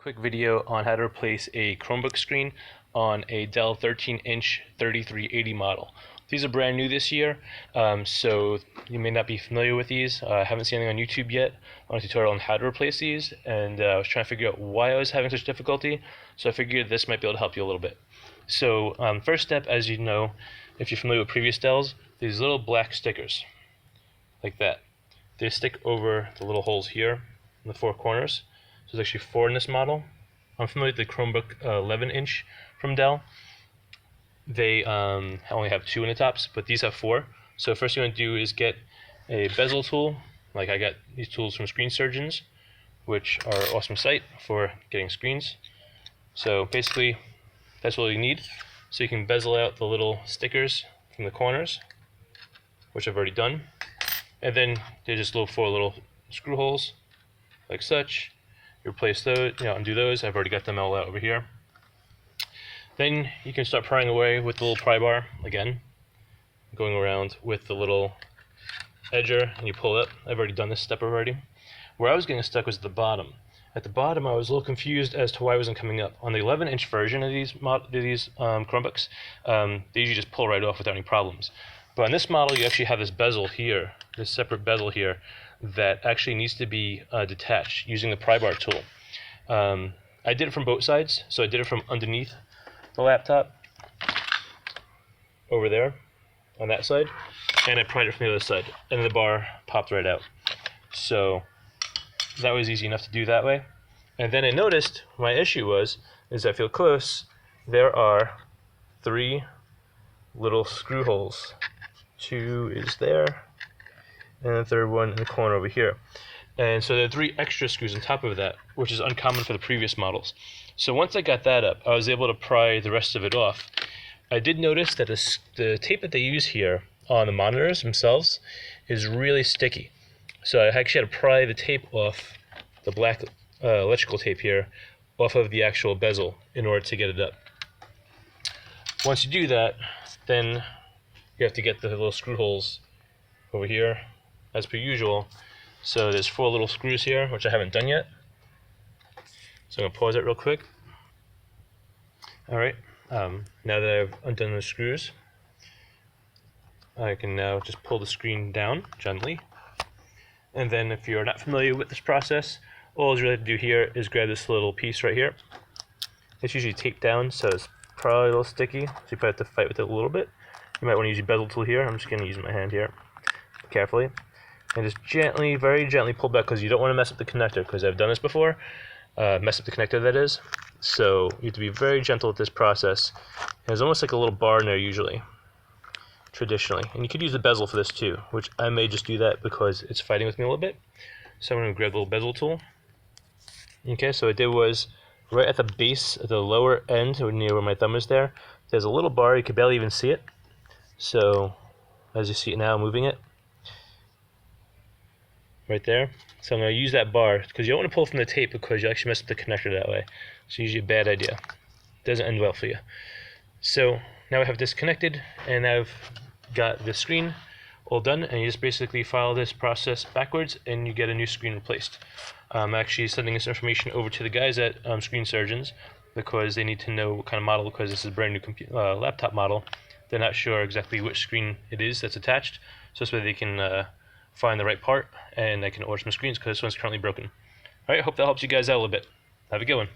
Quick video on how to replace a Chromebook screen on a Dell 13-inch 3380 model. These are brand new this year, so you may not be familiar with these. I haven't seen anything on YouTube yet on a tutorial on how to replace these, and I was trying to figure out why I was having such difficulty, so I figured this might be able to help you a little bit. So first step, as you know, if you're familiar with previous Dells, these little black stickers, like that. They stick over the little holes here in the four corners. So there's actually 4 in this model. I'm familiar with the Chromebook 11-inch from Dell. They only have 2 in the tops, but these have 4. So first thing you want to do is get a bezel tool. Like I got these tools from Screen Surgeons, which are an awesome site for getting screens. So basically, that's all you need. So you can bezel out the little stickers from the corners, which I've already done. And then there's just 4 little screw holes, like such. You replace those, undo those. I've already got them all out over here. Then you can start prying away with the little pry bar again, going around with the little edger, and you pull it up. I've already done this step already. Where I was getting stuck was at the bottom. At the bottom, I was a little confused as to why it wasn't coming up. On the 11-inch version of these Chromebooks, they usually just pull right off without any problems. But on this model, you actually have this bezel here, this separate bezel here, that actually needs to be detached using the pry bar tool. I did it from both sides, so I did it from underneath the laptop, over there, on that side, and I pried it from the other side, and the bar popped right out. So that was easy enough to do that way. And then I noticed my issue is I feel close, there are 3 little screw holes. 2 is there, and the third one in the corner over here. And so there are 3 extra screws on top of that, which is uncommon for the previous models. So once I got that up, I was able to pry the rest of it off. I did notice that the tape that they use here on the monitors themselves is really sticky. So I actually had to pry the tape off, the black electrical tape here, off of the actual bezel in order to get it up. Once you do that, then you have to get the little screw holes over here, as per usual. So there's 4 little screws here, which I haven't done yet. So I'm going to pause it real quick. Alright, now that I've undone the screws, I can now just pull the screen down gently. And then if you're not familiar with this process, all you really have to do here is grab this little piece right here. It's usually taped down, so it's probably a little sticky, so you probably have to fight with it a little bit. You might want to use your bezel tool here. I'm just going to use my hand here, carefully. And just gently, very gently pull back, because you don't want to mess up the connector, because I've done this before. Mess up the connector, that is. So you have to be very gentle with this process. And there's almost like a little bar in there usually, traditionally. And you could use the bezel for this too, which I may just do that because it's fighting with me a little bit. So I'm going to grab the little bezel tool. Okay, so what I did was, right at the base, at the lower end, near where my thumb is there, there's a little bar. You could barely even see it. So as you see it now, I'm moving it. Right there. So I'm going to use that bar, because you don't want to pull from the tape because you actually mess up the connector that way. It's usually a bad idea. Doesn't end well for you. So now I have this connected, and I've got the screen all done, and you just basically follow this process backwards and you get a new screen replaced. I'm actually sending this information over to the guys at Screen Surgeons, because they need to know what kind of model, because this is a brand new laptop model. They're not sure exactly which screen it is that's attached, so this way they can find the right part, and I can order some screens because this one's currently broken. Alright, I hope that helps you guys out a little bit. Have a good one.